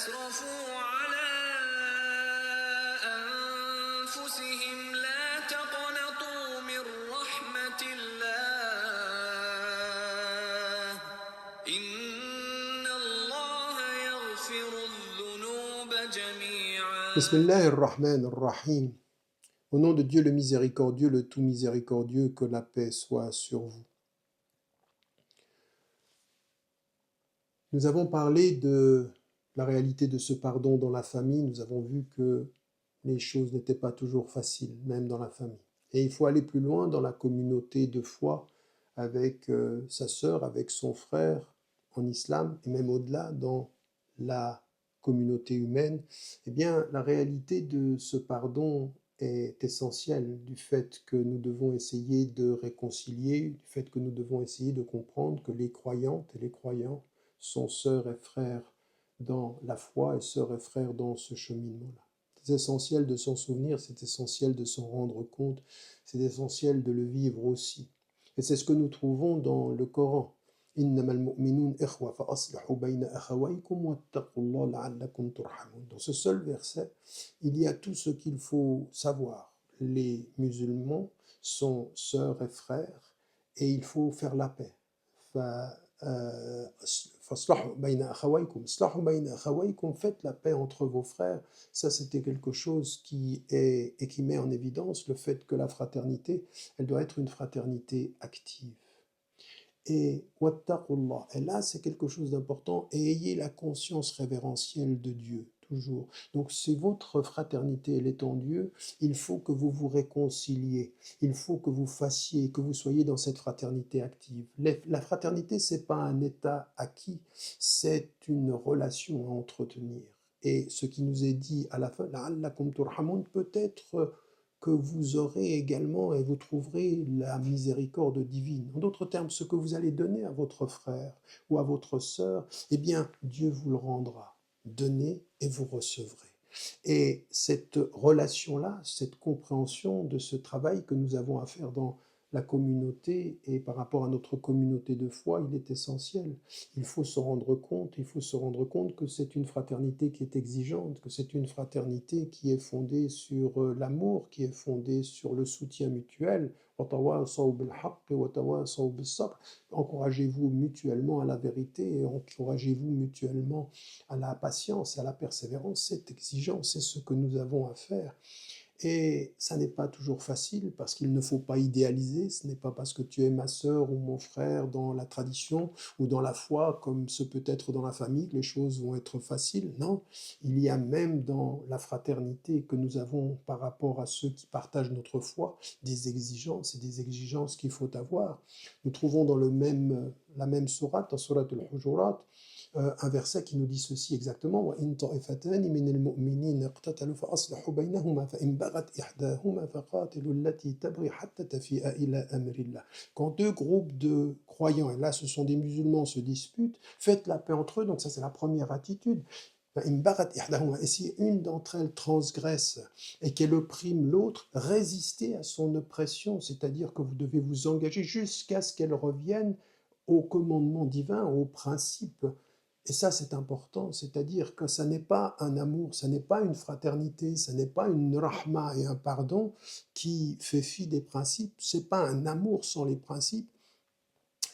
أسرفوا على أنفسهم لا تقنطوا من رحمة الله إن الله يغفر الذنوب جميعا. Bismillah ar-Rahman ar-Rahim. Au nom de Dieu le miséricordieux, le tout miséricordieux, que la paix soit sur vous. Nous avons parlé de la réalité de ce pardon dans la famille. Nous avons vu que les choses n'étaient pas toujours faciles, même dans la famille. Et il faut aller plus loin dans la communauté de foi, avec sa sœur, avec son frère en islam, et même au-delà, dans la communauté humaine. Eh bien, la réalité de ce pardon est essentielle, du fait que nous devons essayer de réconcilier, du fait que nous devons essayer de comprendre que les croyantes et les croyants sont sœurs et frères dans la foi et sœurs et frères dans ce cheminement-là. C'est essentiel de s'en souvenir, c'est essentiel de s'en rendre compte, c'est essentiel de le vivre aussi. Et c'est ce que nous trouvons dans le Coran. Dans ce seul verset, il y a tout ce qu'il faut savoir. Les musulmans sont sœurs et frères et il faut faire la paix. Faites la paix entre vos frères. Ça, c'était quelque chose qui met en évidence le fait que la fraternité, elle doit être une fraternité active. Et wattaqullah, et là c'est quelque chose d'important, et ayez la conscience révérentielle de Dieu, toujours. Donc si votre fraternité elle est en Dieu, il faut que vous vous réconciliez, il faut que vous fassiez, que vous soyez dans cette fraternité active. La fraternité, c'est pas un état acquis, c'est une relation à entretenir. Et ce qui nous est dit à la fin, la'allakum turhamun, peut-être que vous aurez également et vous trouverez la miséricorde divine. En d'autres termes, ce que vous allez donner à votre frère ou à votre sœur, eh bien, Dieu vous le rendra. Donnez et vous recevrez. Et cette relation-là, cette compréhension de ce travail que nous avons à faire dans la communauté et par rapport à notre communauté de foi, il est essentiel. Il faut se rendre compte que c'est une fraternité qui est exigeante, que c'est une fraternité qui est fondée sur l'amour, qui est fondée sur le soutien mutuel. Encouragez-vous mutuellement à la vérité et encouragez-vous mutuellement à la patience et à la persévérance. C'est exigeant, c'est ce que nous avons à faire. Et ça n'est pas toujours facile parce qu'il ne faut pas idéaliser. Ce n'est pas parce que tu es ma sœur ou mon frère dans la tradition ou dans la foi, comme ce peut être dans la famille, que les choses vont être faciles. Non, il y a même dans la fraternité que nous avons par rapport à ceux qui partagent notre foi des exigences et des exigences qu'il faut avoir. Nous trouvons dans la même sourate, dans sourate al-Hujurat, un verset qui nous dit ceci exactement: وَإِن طَائِفَتَانِ مِنَ الْمُؤْمِنِينَ اقْتَتَلُوا فَأَصْلِحُوا بَيْنَهُمَا فَإِن بَغَتْ إِحْدَاهُمَا فَقَاتِلُوا الَّتِي تَبْغِي حَتَّى تَفِيءَ إِلَى أَمْرِ اللَّهِ. Quand deux groupes de croyants, et là ce sont des musulmans, se disputent, faites la paix entre eux. Donc ça c'est la première attitude. Et si une d'entre elles transgresse et qu'elle opprime l'autre, résistez à son oppression, c'est-à-dire que vous devez vous engager jusqu'à ce qu'elle revienne au commandement divin, au principe. Et ça, c'est important, c'est-à-dire que ça n'est pas un amour, ça n'est pas une fraternité, ça n'est pas une rahma et un pardon qui fait fi des principes, c'est pas un amour sans les principes,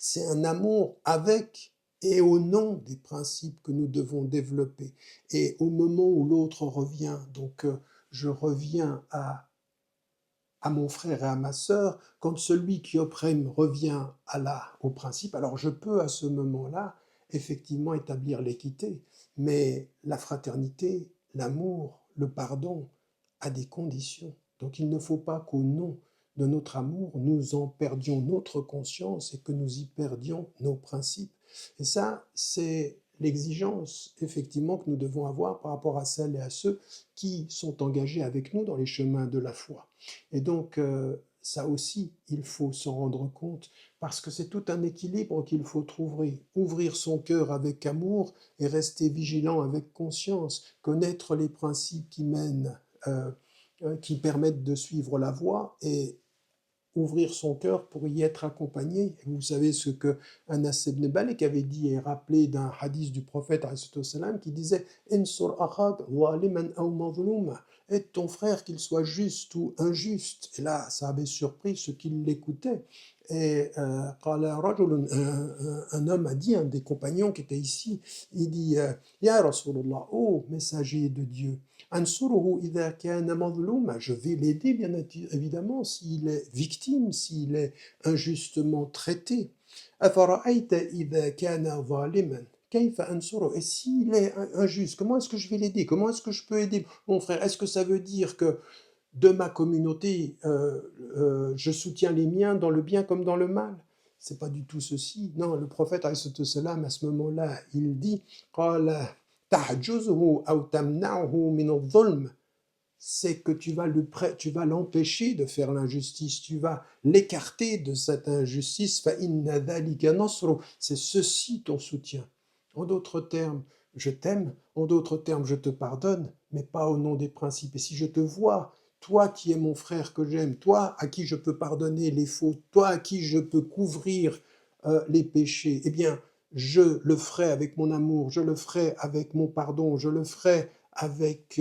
c'est un amour avec et au nom des principes que nous devons développer. Et au moment où l'autre revient, donc je reviens à mon frère et à ma sœur, quand celui qui opprime revient au principe, alors je peux à ce moment-là effectivement établir l'équité, mais la fraternité, l'amour, le pardon a des conditions. Donc il ne faut pas qu'au nom de notre amour, nous en perdions notre conscience et que nous y perdions nos principes. Et ça, c'est l'exigence effectivement que nous devons avoir par rapport à celles et à ceux qui sont engagés avec nous dans les chemins de la foi. Et donc, ça aussi, il faut s'en rendre compte, parce que c'est tout un équilibre qu'il faut trouver. Ouvrir son cœur avec amour et rester vigilant avec conscience. Connaître les principes qui mènent, qui permettent de suivre la voie et ouvrir son cœur pour y être accompagné. Et vous savez ce que Anas ibn Malik avait dit et rappelé d'un hadith du prophète salam qui disait Insur akhak zaliman aw mazluma, aide ton frère qu'il soit juste ou injuste. Et là, ça avait surpris ceux qui l'écoutaient. Et un homme a dit, un des compagnons qui était ici, il dit Ya Rasulallah, ô messager de Dieu, Ansuruhu idha kana mazluma, je vais l'aider bien évidemment s'il est victime, s'il est injustement traité. Afara'ayta idha kana zaliman, kayfa ansuru, et s'il est injuste, comment est-ce que je vais l'aider? Comment est-ce que je peux aider mon frère? Est-ce que ça veut dire que de ma communauté, je soutiens les miens dans le bien comme dans le mal? C'est pas du tout ceci. Non, le prophète à ce moment-là, il dit c'est que tu vas l'empêcher de faire l'injustice, tu vas l'écarter de cette injustice. C'est ceci ton soutien. En d'autres termes, je t'aime, en d'autres termes, je te pardonne, mais pas au nom des principes. Et si je te vois, toi qui es mon frère que j'aime, toi à qui je peux pardonner les fautes, toi à qui je peux couvrir les péchés, eh bien, je le ferai avec mon amour, je le ferai avec mon pardon, je le ferai avec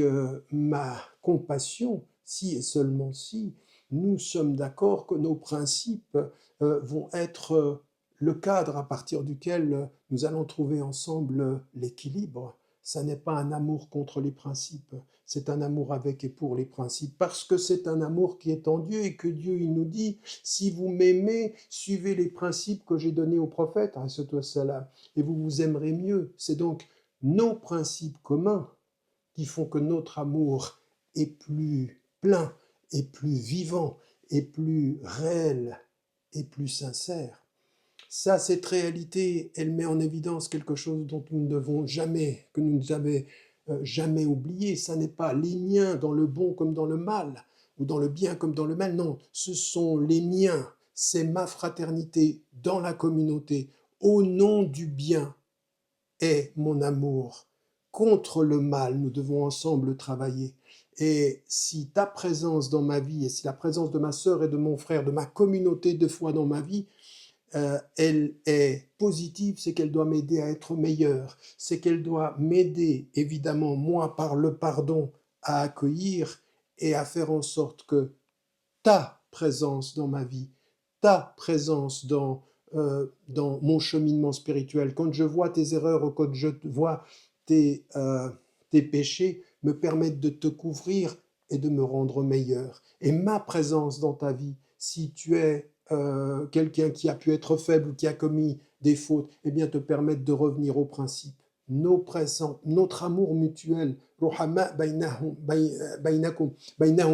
ma compassion, si et seulement si nous sommes d'accord que nos principes vont être le cadre à partir duquel nous allons trouver ensemble l'équilibre. Ça n'est pas un amour contre les principes, c'est un amour avec et pour les principes, parce que c'est un amour qui est en Dieu et que Dieu, il nous dit, si vous m'aimez, suivez les principes que j'ai donnés au prophète, et vous vous aimerez mieux. C'est donc nos principes communs qui font que notre amour est plus plein, est plus vivant, est plus réel, et plus sincère. Ça, cette réalité, elle met en évidence quelque chose dont nous ne devons jamais, que nous n'avons jamais oublié. Ça n'est pas les miens dans le bon comme dans le mal, ou dans le bien comme dans le mal. Non, ce sont les miens. C'est ma fraternité dans la communauté, au nom du bien et mon amour. Contre le mal, nous devons ensemble travailler. Et si ta présence dans ma vie, et si la présence de ma sœur et de mon frère, de ma communauté de foi dans ma vie, elle est positive, c'est qu'elle doit m'aider à être meilleure, c'est qu'elle doit m'aider, évidemment, moi, par le pardon, à accueillir et à faire en sorte que ta présence dans ma vie, ta présence dans mon cheminement spirituel, quand je vois tes erreurs ou quand je vois tes péchés, me permettent de te couvrir et de me rendre meilleur. Et ma présence dans ta vie, si tu es quelqu'un qui a pu être faible ou qui a commis des fautes, eh bien te permettre de revenir au principe. Notre amour mutuel,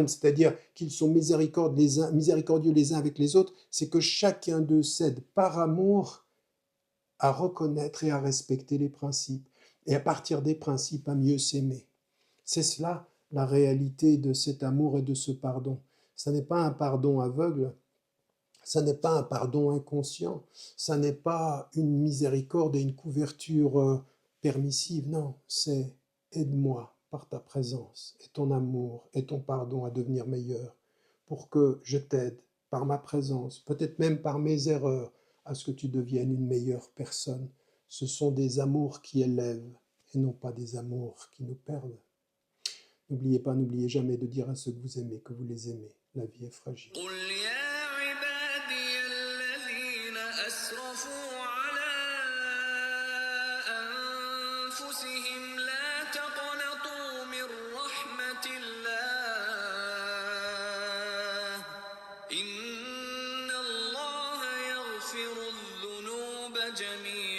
c'est-à-dire qu'ils sont miséricordieux les uns avec les autres, c'est que chacun d'eux cède par amour à reconnaître et à respecter les principes, et à partir des principes à mieux s'aimer. C'est cela la réalité de cet amour et de ce pardon. Ce n'est pas un pardon aveugle, ça n'est pas un pardon inconscient, ça n'est pas une miséricorde et une couverture permissive, non, c'est aide-moi par ta présence et ton amour et ton pardon à devenir meilleur pour que je t'aide par ma présence, peut-être même par mes erreurs, à ce que tu deviennes une meilleure personne. Ce sont des amours qui élèvent et non pas des amours qui nous perdent. N'oubliez pas, n'oubliez jamais de dire à ceux que vous aimez que vous les aimez. La vie est fragile. أسرفوا على أنفسهم لا تقنطوا من رحمة الله إن الله يغفر الذنوب جميعا